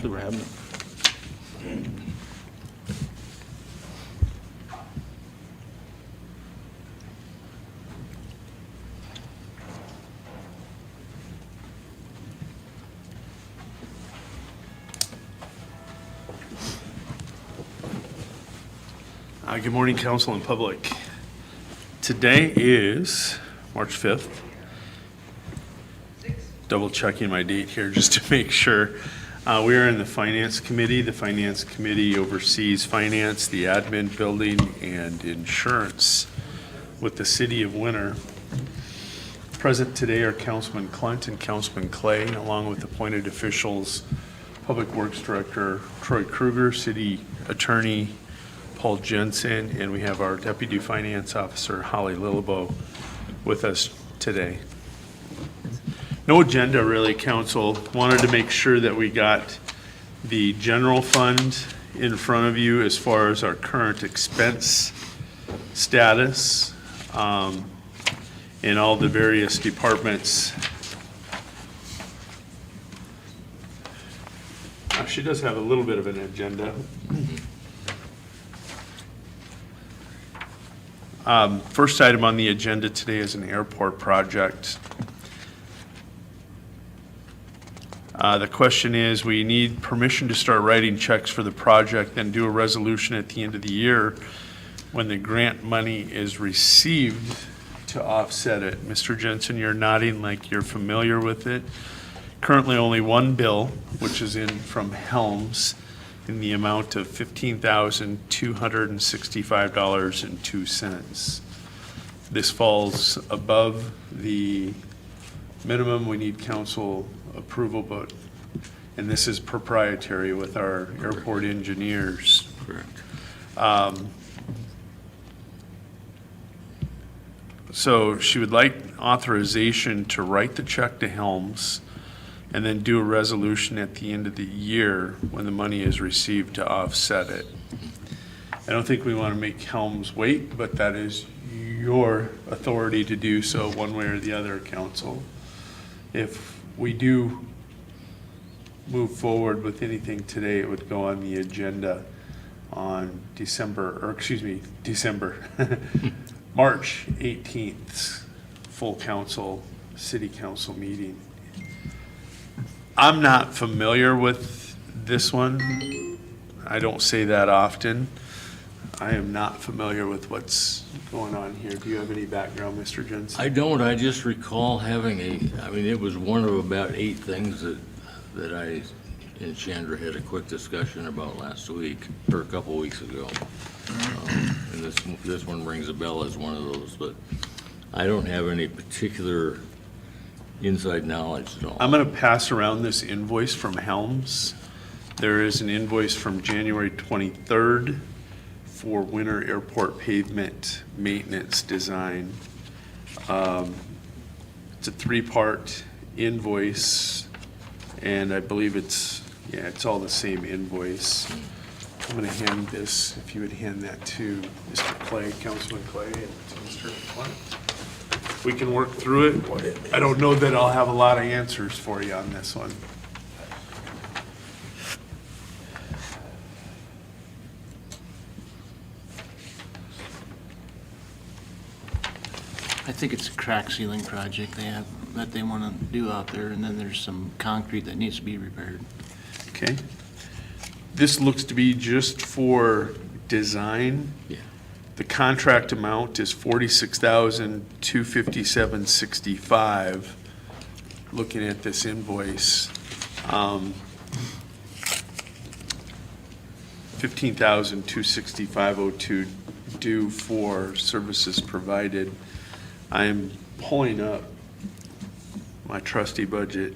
Thanks for having me. Good morning, council and public. Today is March 5th. Double checking my date here just to make sure. We are in the Finance Committee. The Finance Committee oversees finance, the admin, building, and insurance with the City of Winter. Present today are Councilman Clunt and Councilman Clay, along with appointed officials, Public Works Director Troy Kruger, City Attorney Paul Jensen, and we have our Deputy Finance Officer Holly Lilleboe with us today. No agenda really, council. Wanted to make sure that we got the general fund in front of you as far as our current expense status, and all the various departments. She does have a little bit of an agenda. First item on the agenda today is an airport project. The question is, we need permission to start writing checks for the project, then do a resolution at the end of the year when the grant money is received to offset it. Mr. Jensen, you're nodding like you're familiar with it. Currently only one bill, which is in from Helms, in the amount of $15,265.02. This falls above the minimum. We need council approval, and this is proprietary with our airport engineers. Correct. So she would like authorization to write the check to Helms and then do a resolution at the end of the year when the money is received to offset it. I don't think we want to make Helms wait, but that is your authority to do so one way or the other, council. If we do move forward with anything today, it would go on the agenda on March 18th, full council, city council meeting. I'm not familiar with this one. I don't say that often. I am not familiar with what's going on here. Do you have any background, Mr. Jensen? I don't, I just recall having it was one of about 8 things that I and Chandra had a quick discussion about last week, or a couple weeks ago. And this one rings a bell as one of those, but I don't have any particular inside knowledge at all. I'm going to pass around this invoice from Helms. There is an invoice from January 23rd for Winter Airport pavement maintenance design. It's a 3-part invoice, and I believe it's all the same invoice. I'm going to hand this, if you would hand that to Mr. Clay, Councilman Clay, and to Mr. Clunt. We can work through it. I don't know that I'll have a lot of answers for you on this one. I think it's a crack sealing project that they want to do out there, and then there's some concrete that needs to be repaired. Okay. This looks to be just for design. Yeah. The contract amount is $46,257.65. Looking at this invoice, $15,265.02 due for services provided. I am pulling up my trusty budget.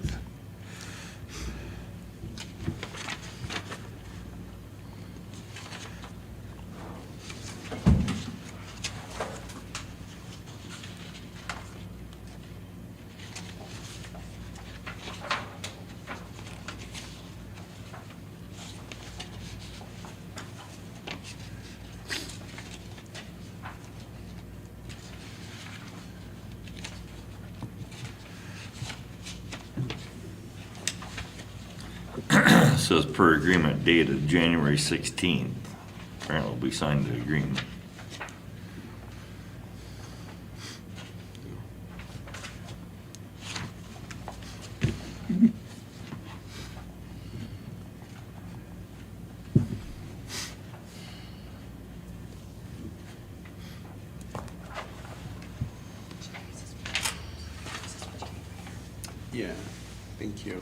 says per agreement dated January 16th. Apparently we signed the agreement. Yeah, thank you.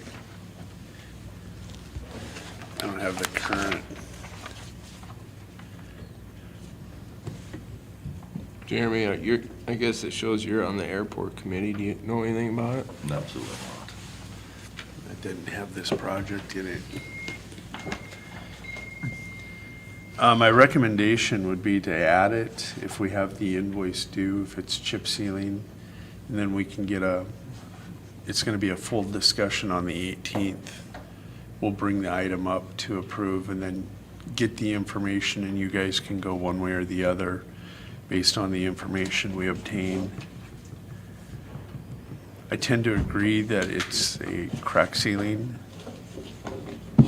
I don't have the current. Jeremy, I guess it shows you're on the airport committee. Do you know anything about it? Absolutely not. I didn't have this project in it. My recommendation would be to add it if we have the invoice due, if it's chip sealing, and then we can get it's gonna be a full discussion on the 18th. We'll bring the item up to approve and then get the information, and you guys can go one way or the other based on the information we obtain. I tend to agree that it's a crack sealing,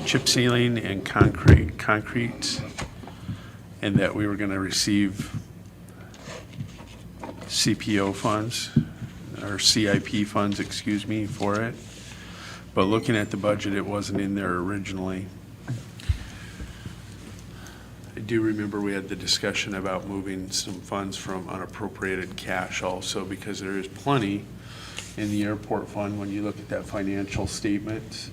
chip sealing and concrete, and that we were gonna receive CPO funds, or CIP funds, excuse me, for it. But looking at the budget, it wasn't in there originally. I do remember we had the discussion about moving some funds from unappropriated cash also, because there is plenty in the airport fund when you look at that financial statement.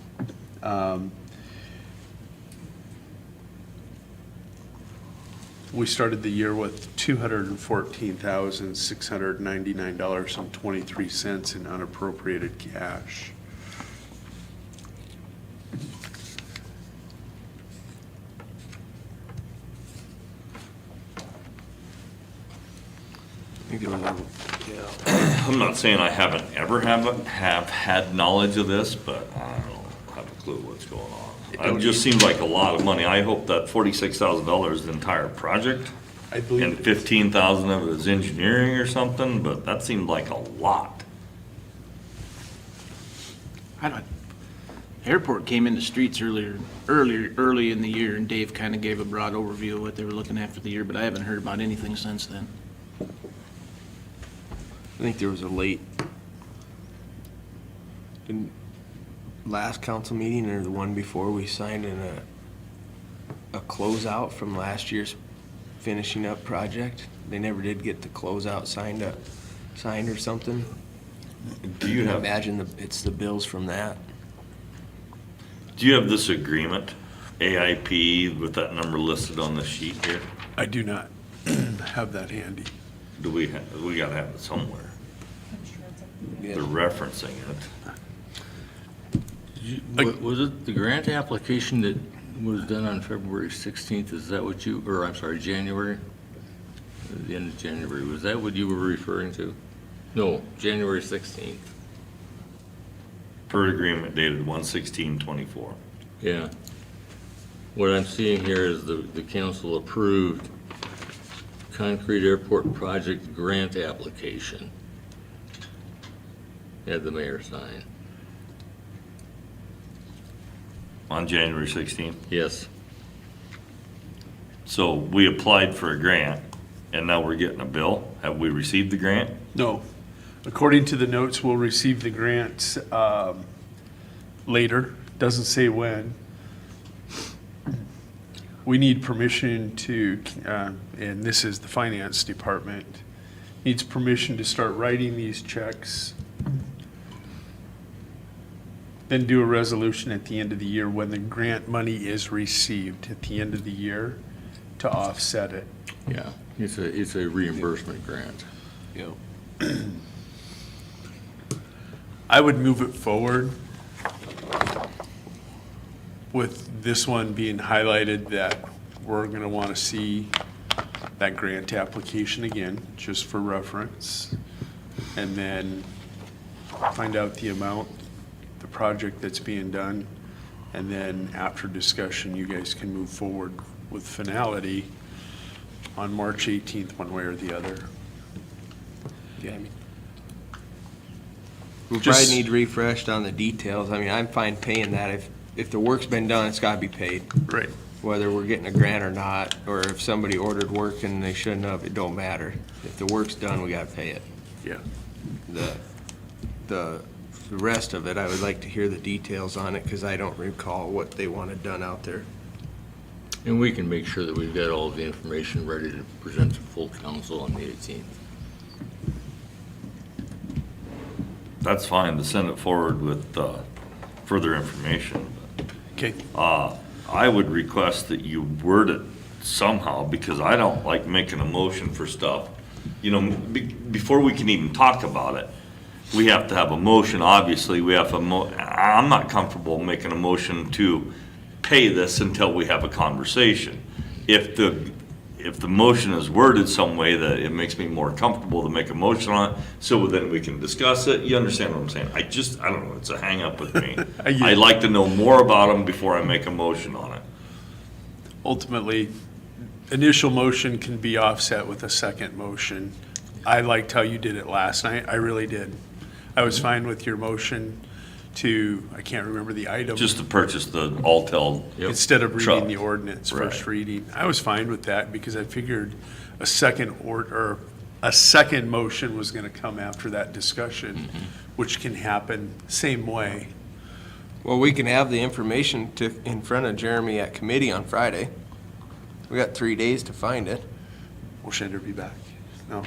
We started the year with $214,699.23 in unappropriated cash. I think there was I'm not saying I haven't ever have had knowledge of this, but I don't have a clue what's going on. It just seems like a lot of money. I hope that $46,000 is the entire project, I believe and it is. 15,000 of it is engineering or something, but that seemed like a lot. Airport came into streets early in the year, and Dave kind of gave a broad overview of what they were looking at for the year, but I haven't heard about anything since then. I think there was a late, last council meeting or the one before, we signed in a closeout from last year's finishing up project. They never did get the closeout signed or something. Do you I have, imagine it's the bills from that. do you have this agreement, AIP, with that number listed on the sheet here? I do not have that handy. We gotta have it somewhere. They're referencing it. Was it the grant application that was done on February 16th? Is that what you, or I'm sorry, January? The end of January, was that what you were referring to? No, January 16th. Per agreement dated 1/16/24. Yeah. What I'm seeing here is the council approved concrete airport project grant application. Had the mayor sign. On January 16th. Yes. So we applied for a grant, and now we're getting a bill. Have we received the grant? No. According to the notes, we'll receive the grant later. Doesn't say when. We need permission to, and this is the finance department, needs permission to start writing these checks. Then do a resolution at the end of the year when the grant money is received at the end of the year to offset it. Yeah, it's a reimbursement grant. Yep. I would move it forward with this one being highlighted that we're gonna wanna see that grant application again, just for reference. And then find out the amount, the project that's being done. And then after discussion, you guys can move forward with finality on March 18th, one way or the other. Yeah. We Just- probably need refreshed on the details. I mean, I'm fine paying that if the work's been done, it's gotta be paid. Right. Whether we're getting a grant or not, or if somebody ordered work and they shouldn't have, it don't matter. If the work's done, we gotta pay it. Yeah. The rest of it, I would like to hear the details on it, because I don't recall what they wanted done out there. And we can make sure that we've got all the information ready to present to full council on the 18th. That's fine to send it forward with further information. Okay. I would request that you word it somehow, because I don't like making a motion for stuff. You know, before we can even talk about it, we have to have a motion, obviously, we have I'm not comfortable making a motion to pay this until we have a conversation. If the motion is worded some way that it makes me more comfortable to make a motion on it, so then we can discuss it, you understand what I'm saying? I don't know, it's a hang up with me. I get it. I'd like to know more about them before I make a motion on it. Ultimately, initial motion can be offset with a second motion. I liked how you did it last night. I really did. I was fine with your motion to, I can't remember the item. Just to purchase the Altel. Instead of truck. reading the ordinance, first Right. reading. I was fine with that because I figured a second motion was gonna come after that discussion, which can happen same way. Well, we can have the information in front of Jeremy at committee on Friday. We got 3 days to find it. Will Shender be back? No?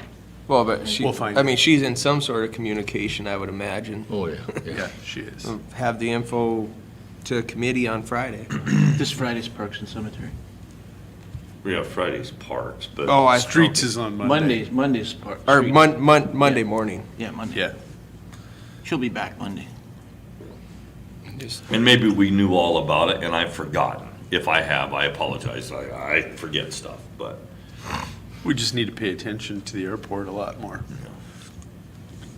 Well, but We'll find I it. mean, she's in some sort of communication, I would imagine. Oh, yeah, Yeah, yeah. she is. Have the info to committee on Friday. This Friday's Parks and Cemetery. We have Friday's parks, but. Oh, I. Streets is on Monday. Monday's Parks. Or Street. Monday morning. Yeah, Monday. Yeah. She'll be back Monday. And maybe we knew all about it and I've forgotten. If I have, I apologize. I forget stuff, but We just need to pay attention to the airport a lot more.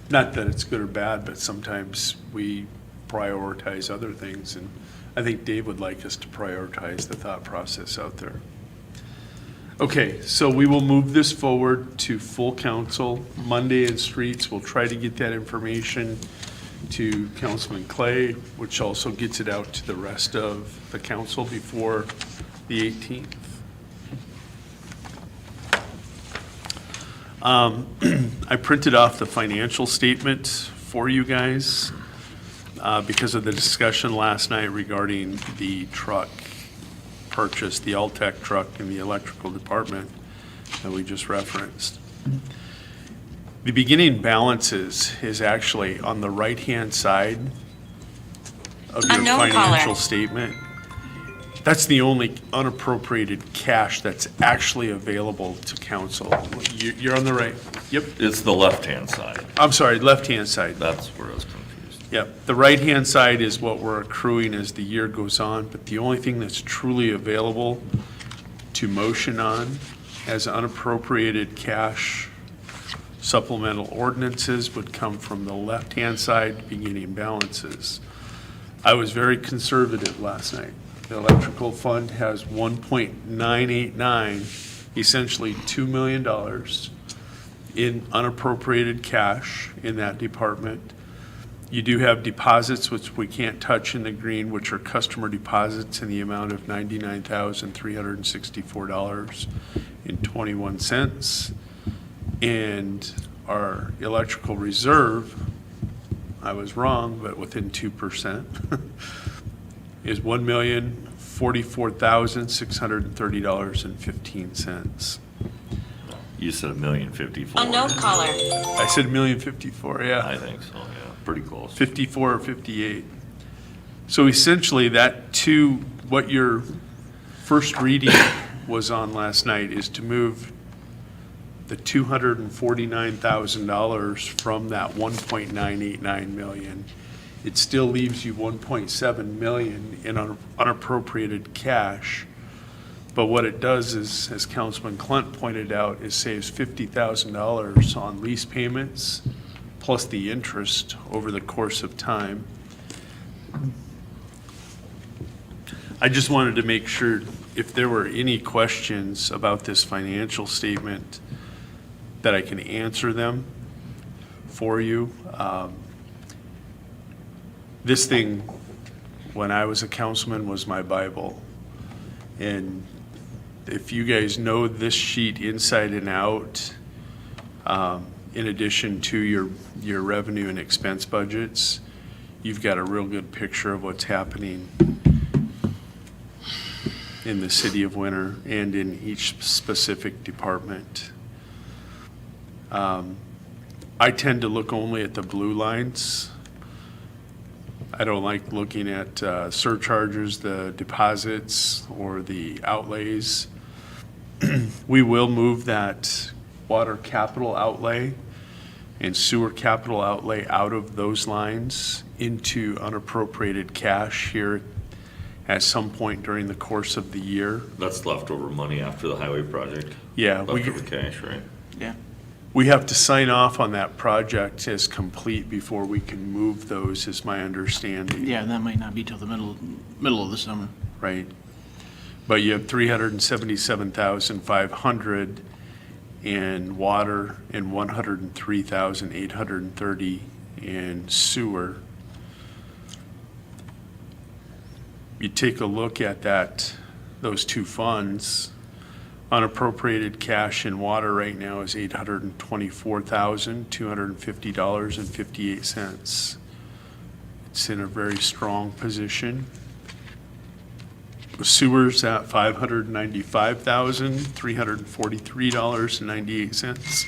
Not that it's good or bad, but sometimes we prioritize other things, and I think Dave would like us to prioritize the thought process out there. Okay, so we will move this forward to full council. Monday in streets, we'll try to get that information to Councilman Clay, which also gets it out to the rest of the council before the 18th. I printed off the financial statement for you guys because of the discussion last night regarding the truck purchase, the Altech truck in the electrical department that we just referenced. The beginning balances is actually on the right-hand side of your Unknown financial caller. statement. That's the only unappropriated cash that's actually available to council. You're on the right, yep, it's the left-hand side. I'm sorry, left-hand side. That's where I was confused. Yep, the right-hand side is what we're accruing as the year goes on, but the only thing that's truly available to motion on as unappropriated cash supplemental ordinances would come from the left-hand side, beginning balances. I was very conservative last night. The electrical fund has 1.989, essentially $2 million in unappropriated cash in that department. You do have deposits, which we can't touch in the green, which are customer deposits in the amount of $99,364.21. And our electrical reserve, I was wrong, but within 2%, is $1,044,630.15. You said $1,054,000. Unknown caller. I said $1,054,000, yeah. I think so, yeah, pretty close. 54 or 58. So essentially, what your first reading was on last night is to move the $249,000 from that 1.989 million. It still leaves you 1.7 million in unappropriated cash. But what it does is, as Councilman Clunt pointed out, it saves $50,000 on lease payments, plus the interest over the course of time. I just wanted to make sure if there were any questions about this financial statement, that I can answer them for you. This thing when I was a councilman was my Bible. And if you guys know this sheet inside and out, in addition to your revenue and expense budgets, you've got a real good picture of what's happening in the city of Winter and in each specific department. I tend to look only at the blue lines. I don't like looking at surcharges, the deposits, or the outlays. We will move that water capital outlay and sewer capital outlay out of those lines into unappropriated cash here at some point during the course of the year. That's leftover money after the highway project. Yeah, Leftover cash, right? Yeah. we have to sign off on that project as complete before we can move those, is my understanding. Yeah, that might not be till the middle of the summer. Right? But you have 377,500 in water and 103,830 in sewer. You take a look at that, those two funds, unappropriated cash in water right now is $824,250.58. It's in a very strong position. Sewers at $595,343.98.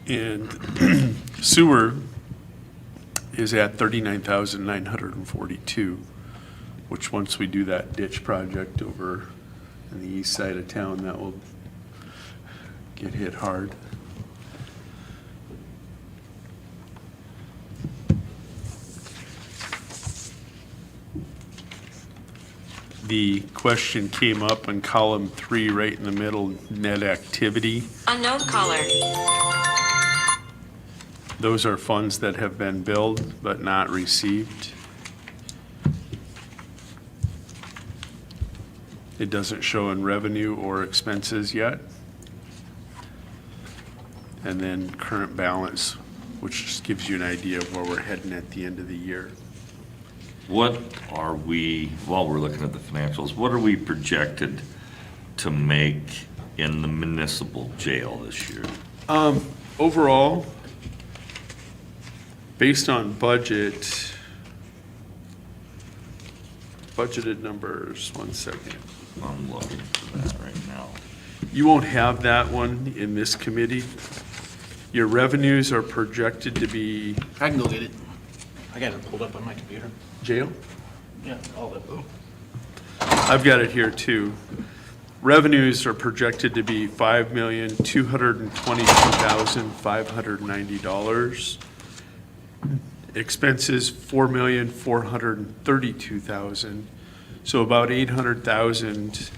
And sewer is at $39,942, which once we do that ditch project over on the east side of town, that will get hit hard. The question came up in column 3, right in the middle, net activity. Unknown caller. Those are funds that have been billed but not received. It doesn't show in revenue or expenses yet. And then current balance, which just gives you an idea of where we're heading at the end of the year. What are we, while we're looking at the financials, what are we projected to make in the municipal jail this year? Overall, based on budgeted numbers, 1 second. I'm looking for that right now. You won't have that one in this committee. Your revenues are projected to be I can go get it. I got it pulled up on my computer. jail. Yeah, all of it. I've got it here too. Revenues are projected to be $5,222,590. Expenses, $4,432,000. So about $800,000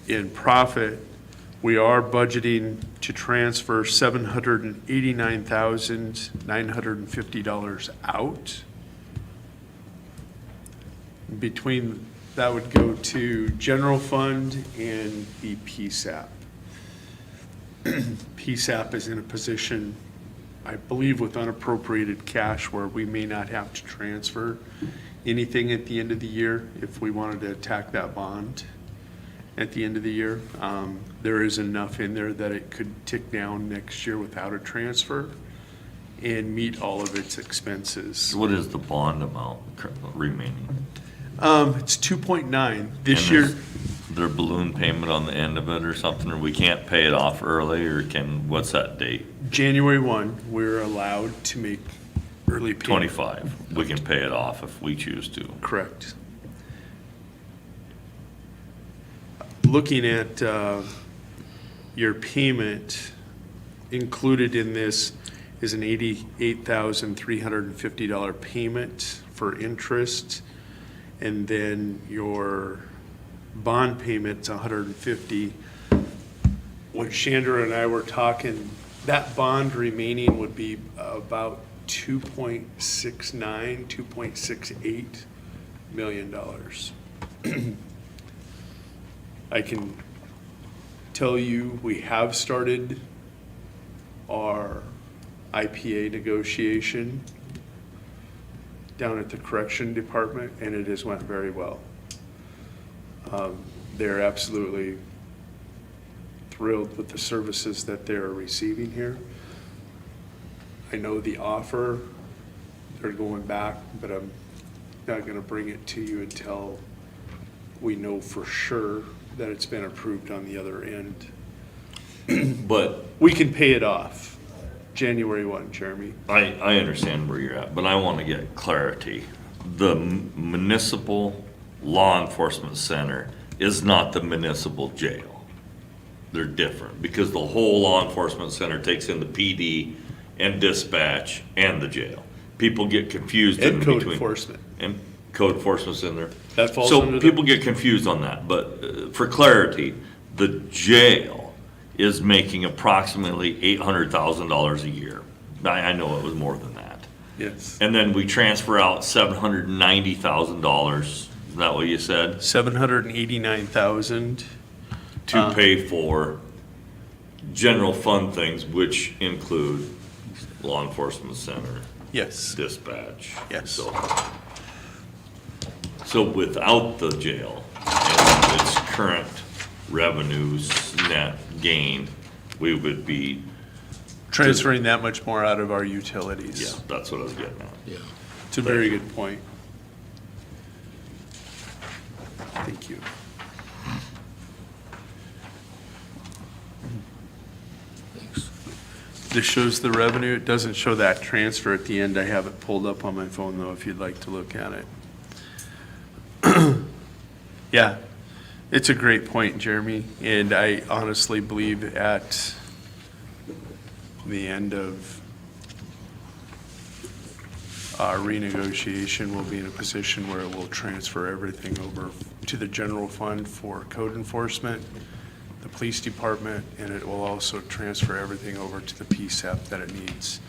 in profit. We are budgeting to transfer $789,950 out. Between, that would go to general fund and the PSAP. PSAP is in a position, I believe, with unappropriated cash where we may not have to transfer anything at the end of the year if we wanted to attack that bond at the end of the year. There is enough in there that it could tick down next year without a transfer and meet all of its expenses. What is the bond amount remaining? It's 2.9 this And year. is there a balloon payment on the end of it or something, or we can't pay it off early, or what's that date? January 1, we're allowed to make early payment. 25. We can pay it off if we choose to. Correct. Looking at your payment, included in this is an $88,350 payment for interest, and then your bond payment's $150. When Chandra and I were talking, that bond remaining would be about $2.69, $2.68 million. I can tell you, we have started our IPA negotiation down at the correction department, and it has went very well. They're absolutely thrilled with the services that they're receiving here. I know the offer, they're going back, but I'm not gonna bring it to you until we know for sure that it's been approved on the other end. But We can pay it off January 1, Jeremy. I understand where you're at, but I want to get clarity. The municipal law enforcement center is not the municipal jail. They're different, because the whole law enforcement center takes in the PD and dispatch and the jail. People get confused in And code between. enforcement. And code enforcement's in there. That falls under So the- people get confused on that, but for clarity, the jail is making approximately $800,000 a year. I know it was more than that. Yes. And then we transfer out $790,000, is that what you said? 789,000. To pay for general fund things, which include law enforcement center, Yes. dispatch. Yes. So without the jail and its current revenues, net gain, we would be, Transferring that much more out of our yeah, utilities. that's what I was getting at. Yeah. It's a very good point. Thank you. Thanks. This shows the revenue. It doesn't show that transfer at the end. I have it pulled up on my phone though, if you'd like to look at it. Yeah, it's a great point, Jeremy, and I honestly believe at the end of our renegotiation, we'll be in a position where it will transfer everything over to the general fund for code enforcement, the police department, and it will also transfer everything over to the PSAP that it needs.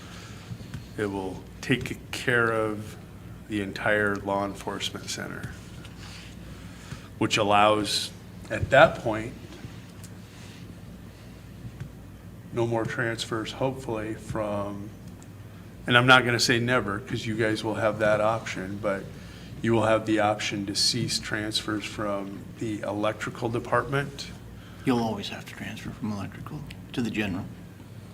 It will take care of the entire law enforcement center, which allows, at that point, no more transfers, hopefully, from, and I'm not gonna say never, because you guys will have that option, but you will have the option to cease transfers from the electrical department, You'll always have to transfer from electrical to the general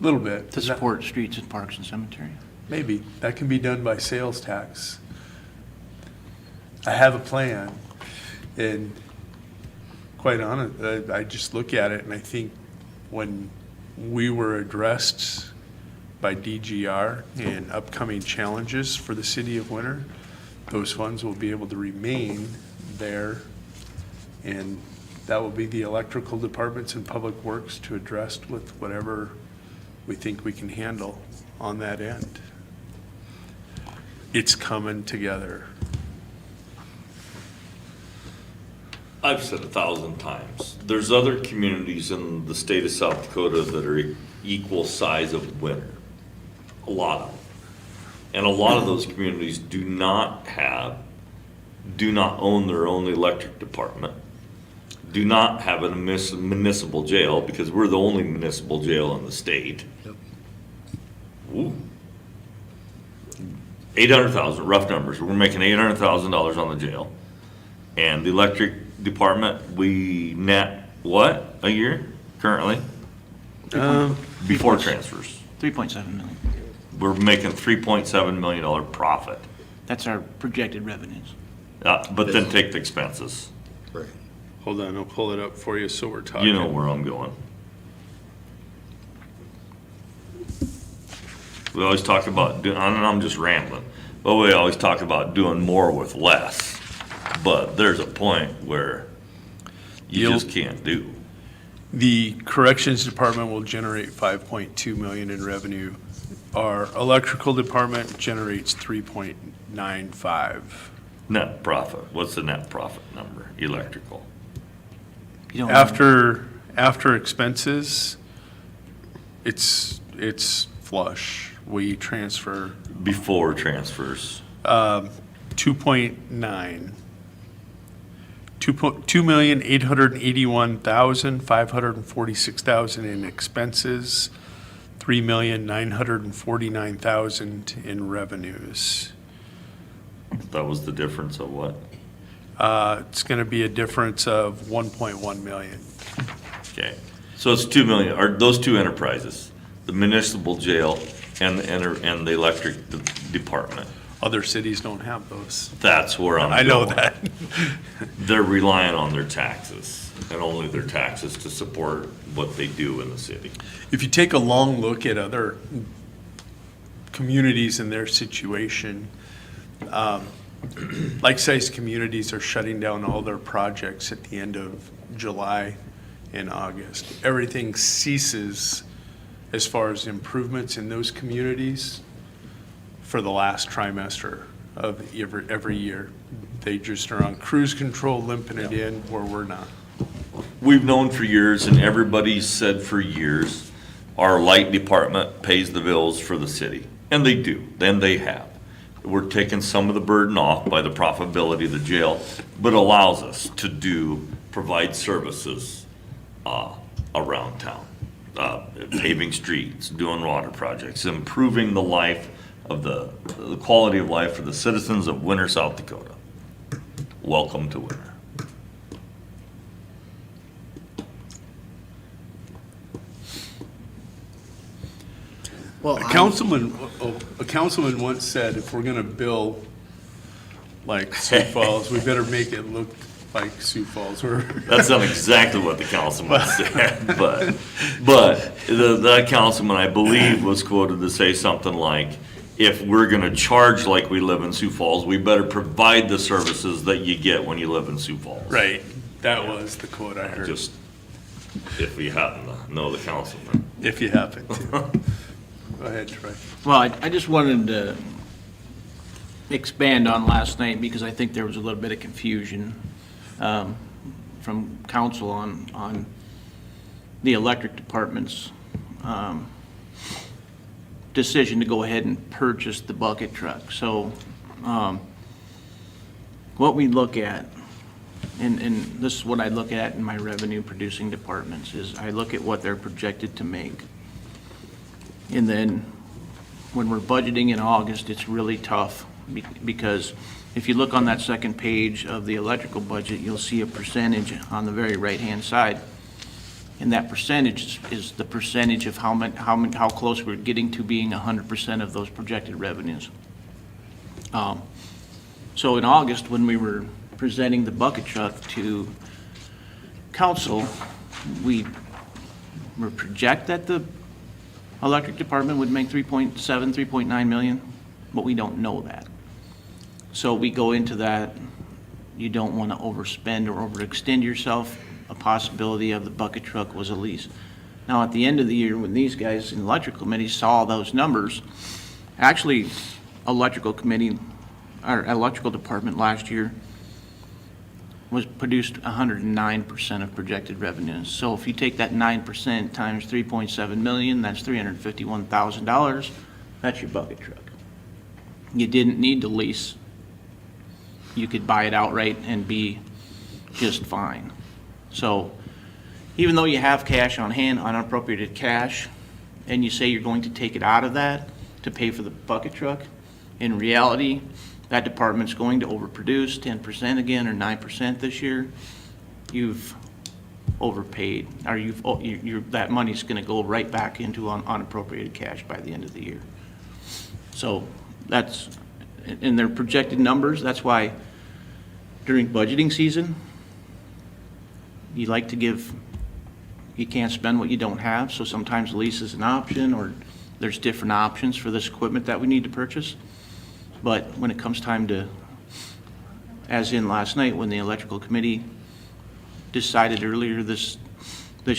a little bit. to support streets and parks and cemetery. Maybe, that can be done by sales tax. I have a plan, and quite honest, I just look at it and I think when we were addressed by DGR and upcoming challenges for the city of Winter, those funds will be able to remain there, and that will be the electrical departments and public works to address with whatever we think we can handle on that end. It's coming together. I've said 1,000 times, there's other communities in the state of South Dakota that are equal size of Winter. A lot of them. And a lot of those communities do not own their own electric department, do not have a municipal jail, because we're the only municipal jail in the state. Yep. Ooh. 800,000, rough numbers, we're making $800,000 on the jail. And the electric department, we net what, a year currently? Before transfers. 3.7 million. We're making $3.7 million profit, That's our projected revenues. but then take the expenses. Right. Hold on, I'll pull it up for you so we're talking. You know where I'm going. We always talk about, and I'm just rambling, but we always talk about doing more with less. But there's a point where you You'll- just can't do. The corrections department will generate 5.2 million in revenue. Our electrical department generates 3.95. Net profit, what's the net profit number, electrical? You don't know. After expenses, it's flush. We transfer Before transfers, 2.9. 2,881,546 in expenses, 3,949,000 in revenues. That was the difference of what? It's gonna be a difference of 1.1 million. Okay, so it's 2 million, are those two enterprises, the municipal jail and the electric department. Other cities don't have those. That's where I'm I know going. that. They're relying on their taxes, and only their taxes to support what they do in the city. If you take a long look at other communities and their situation, like-sized communities are shutting down all their projects at the end of July and August. Everything ceases as far as improvements in those communities for the last trimester of every year. They just are on cruise control, limping it in where we're not. We've known for years, and everybody's said for years, our light department pays the bills for the city. And they do, and they have. We're taking some of the burden off by the profitability of the jail, but allows us to provide services around town. Paving streets, doing water projects, improving the life of the quality of life for the citizens of Winter, South Dakota. Welcome to Winter. Well, A councilman once said, if we're gonna bill like Sioux Falls, we better make it look like Sioux Falls. That's not exactly what the councilman said, but that councilman, I believe, was quoted to say something like, if we're gonna charge like we live in Sioux Falls, we better provide the services that you get when you live in Sioux Falls. Right, that was the quote I heard, Just, if we happen to know the councilman. if you happen to. Go ahead, Troy. well, I just wanted to expand on last night because I think there was a little bit of confusion from council on the electric department's decision to go ahead and purchase the bucket truck. So what we look at, and this is what I look at in my revenue producing departments, is I look at what they're projected to make. And then when we're budgeting in August, it's really tough because if you look on that second page of the electrical budget, you'll see a percentage on the very right-hand side. And that percentage is the percentage of how close we're getting to being 100% of those projected revenues. So in August, when we were presenting the bucket truck to council, we were project that the electric department would make 3.7, 3.9 million, but we don't know that. So we go into that, you don't want to overspend or overextend yourself. A possibility of the bucket truck was a lease. Now, at the end of the year, when these guys in the electrical committee saw those numbers, actually, electrical department last year was produced 109% of projected revenues. So if you take that 9% times 3.7 million, that's $351,000. That's your bucket truck. You didn't need to lease. You could buy it outright and be just fine. So even though you have cash on hand, unappropriated cash, and you say you're going to take it out of that to pay for the bucket truck, in reality, that department's going to overproduce 10% again or 9% this year. You've overpaid, or that money's gonna go right back into unappropriated cash by the end of the year. So that's, in their projected numbers, that's why during budgeting season, you like to give, you can't spend what you don't have, so sometimes lease is an option, or there's different options for this equipment that we need to purchase. But when it comes time to, as in last night, when the electrical committee decided earlier this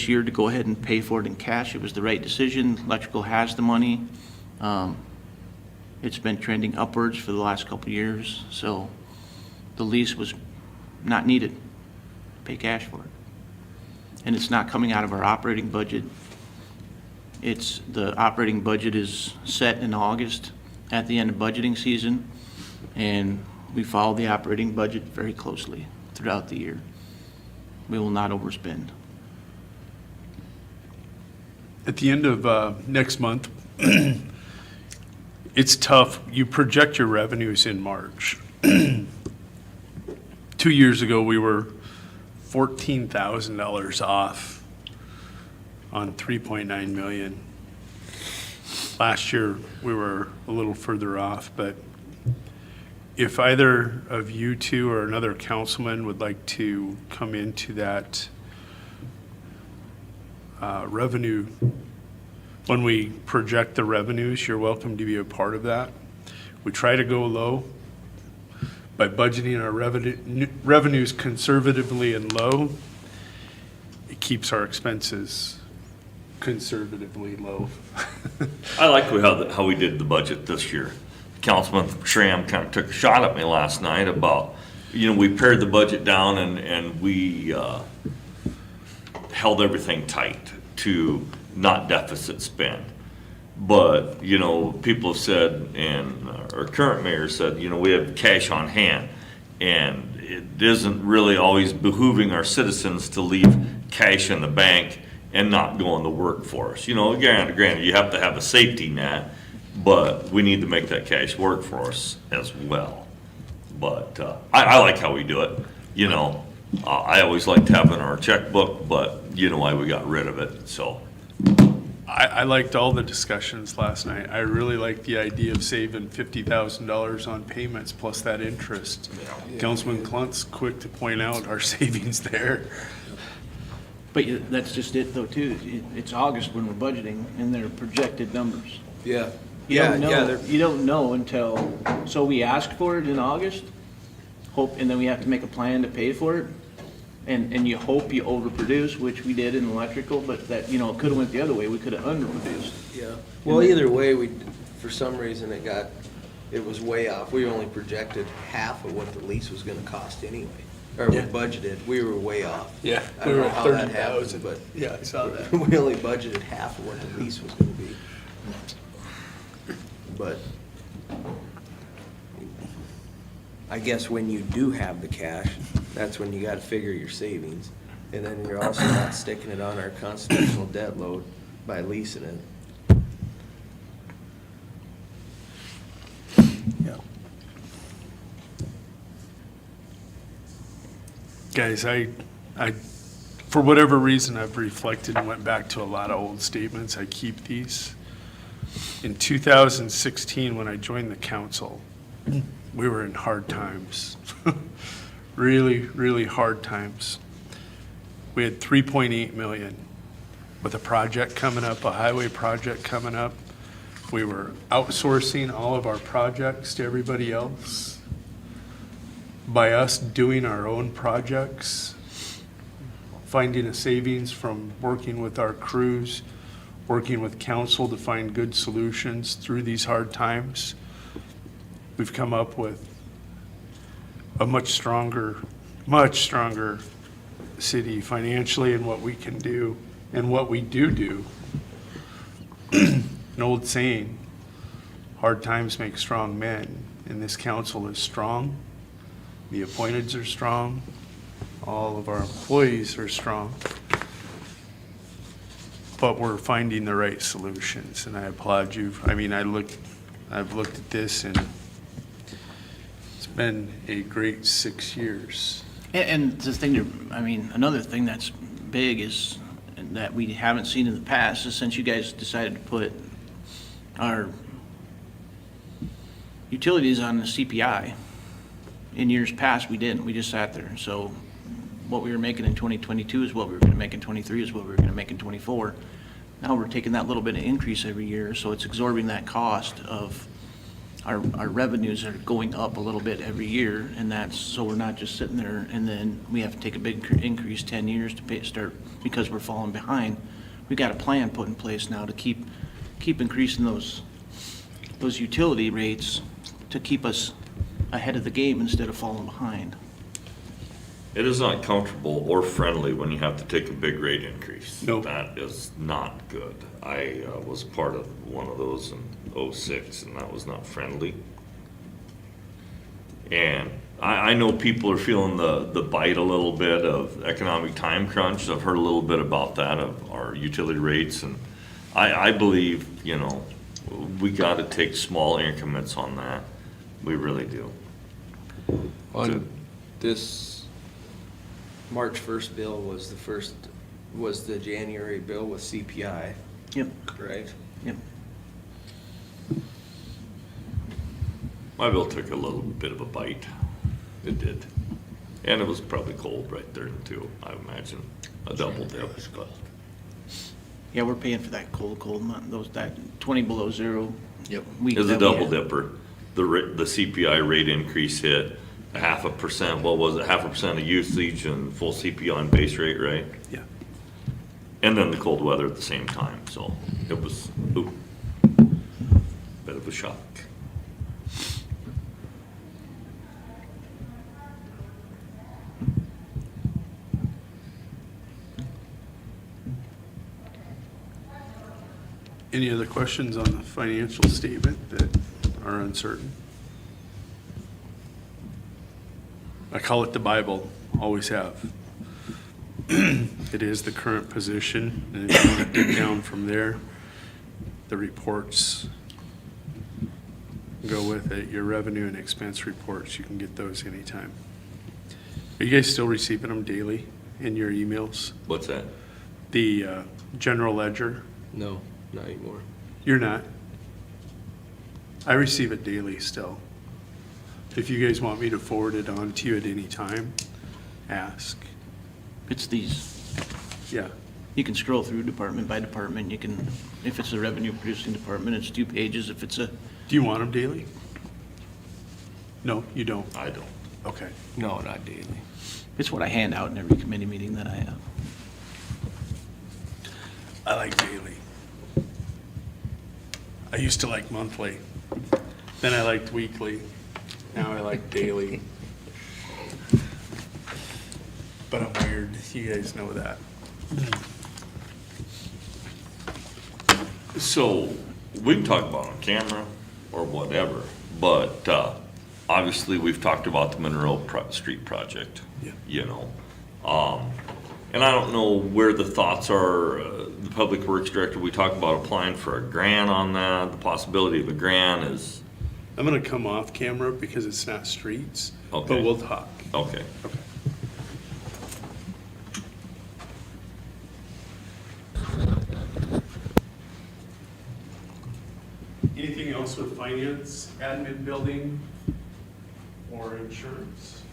year to go ahead and pay for it in cash, it was the right decision. Electrical has the money. It's been trending upwards for the last couple of years, so the lease was not needed. Pay cash for it. And it's not coming out of our operating budget. The operating budget is set in August at the end of budgeting season, and we follow the operating budget very closely throughout the year. We will not overspend. At the end of next month, it's tough. You project your revenues in March, 2 years ago, we were $14,000 off on 3.9 million. Last year, we were a little further off, but if either of you two or another councilman would like to come into that revenue, when we project the revenues, you're welcome to be a part of that. We try to go low by budgeting our revenues conservatively and low. It keeps our expenses conservatively low. I like how we did the budget this year. Councilman Schramm kind of took a shot at me last night about, we pared the budget down and we held everything tight to not deficit spend. But, people have said, and our current mayor said, we have cash on hand. And it isn't really always behooving our citizens to leave cash in the bank and not go in the workforce. Granted, you have to have a safety net, but we need to make that cash work for us as well. But I like how we do it. I always liked having our checkbook, but you know why we got rid of it, so. I liked all the discussions last night. I really liked the idea of saving $50,000 on payments plus that interest. Councilman Clunt's quick to point out our savings there. But that's just it though too. It's August when we're budgeting and they're projected numbers. Yeah. You don't know until, so we asked for it in August, and then we have to make a plan to pay for it. And you hope you overproduce, which we did in electrical, but that, it could have went the other way. We could have underproduced. Yeah. Well, either way, for some reason, it was way off. We only projected half of what the lease was gonna cost anyway. Or we budgeted, we were way off. Yeah, I don't know how that happened, but Yeah, I saw that. we only budgeted half of what the lease was gonna be. But I guess when you do have the cash, that's when you gotta figure your savings. And then you're also not sticking it on our constitutional debt load by leasing it. Yeah. Guys, I, for whatever reason, I've reflected and went back to a lot of old statements. I keep these. In 2016, when I joined the council, we were in hard times. Really, really hard times. We had 3.8 million with a project coming up, a highway project coming up. We were outsourcing all of our projects to everybody else. By us doing our own projects, finding a savings from working with our crews, working with council to find good solutions through these hard times, we've come up with a much stronger city financially in what we can do and what we do. An old saying, hard times make strong men, and this council is strong. The appointeds are strong. All of our employees are strong. But we're finding the right solutions, and I applaud you. I mean, I've looked at this, and it's been a great 6 years. And the thing, another thing that's big is, that we haven't seen in the past, is since you guys decided to put our utilities on the CPI. In years past, we didn't. We just sat there. So what we were making in 2022 is what we were going to make in 23 is what we were going to make in 24. Now we're taking that little bit of increase every year, so it's absorbing that cost of our revenues are going up a little bit every year, and that's, so we're not just sitting there and then we have to take a big increase 10 years to start because we're falling behind. We got a plan put in place now to keep increasing those utility rates to keep us ahead of the game instead of falling behind. It is not comfortable or friendly when you have to take a big rate increase. Nope. That is not good. I was part of one of those in '06, and that was not friendly. And I know people are feeling the bite a little bit of economic time crunch. I've heard a little bit about that, of our utility rates, and I believe, we gotta take small increments on that. We really do. On this March 1st bill was the January bill with CPI, Yep, right? yep. My bill took a little bit of a bite. It did. And it was probably cold right there too, I imagine. A double dip, but Yeah, we're paying for that cold month, that 20 below zero. Yep. week it was a that we double had. dipper. The CPI rate increase hit 0.5%, what was it, 0.5% of usage and full CPI on base rate, right? Yeah. And then the cold weather at the same time, so it was, ooh, bit of a shock. Any other questions on the financial statement that are uncertain? I call it the Bible, always have. It is the current position, and if you want to dig down from there, the reports go with it, your revenue and expense reports, you can get those anytime. Are you guys still receiving them daily in your emails? What's that? The general ledger? No, not anymore. You're not? I receive it daily still. If you guys want me to forward it on to you at any time, ask. It's these, Yeah, you can scroll through department by department, you can, if it's a revenue producing department, it's 2 pages, if it's a, do you want them daily? No, you don't? I don't. Okay. No, not daily. it's what I hand out in every committee meeting that I have. I like daily. I used to like monthly, then I liked weekly, now I like daily. But I'm weird, you guys know that. So, we can talk about it on camera or whatever, but, obviously, we've talked about the Monroe Street project. Yeah. You know, and I don't know where the thoughts are, the Public Works Director, we talked about applying for a grant on that, the possibility of a grant is, I'm gonna come off camera because it's not streets, but Okay. we'll talk. okay. Okay. Anything else with finance, admin, building, or insurance?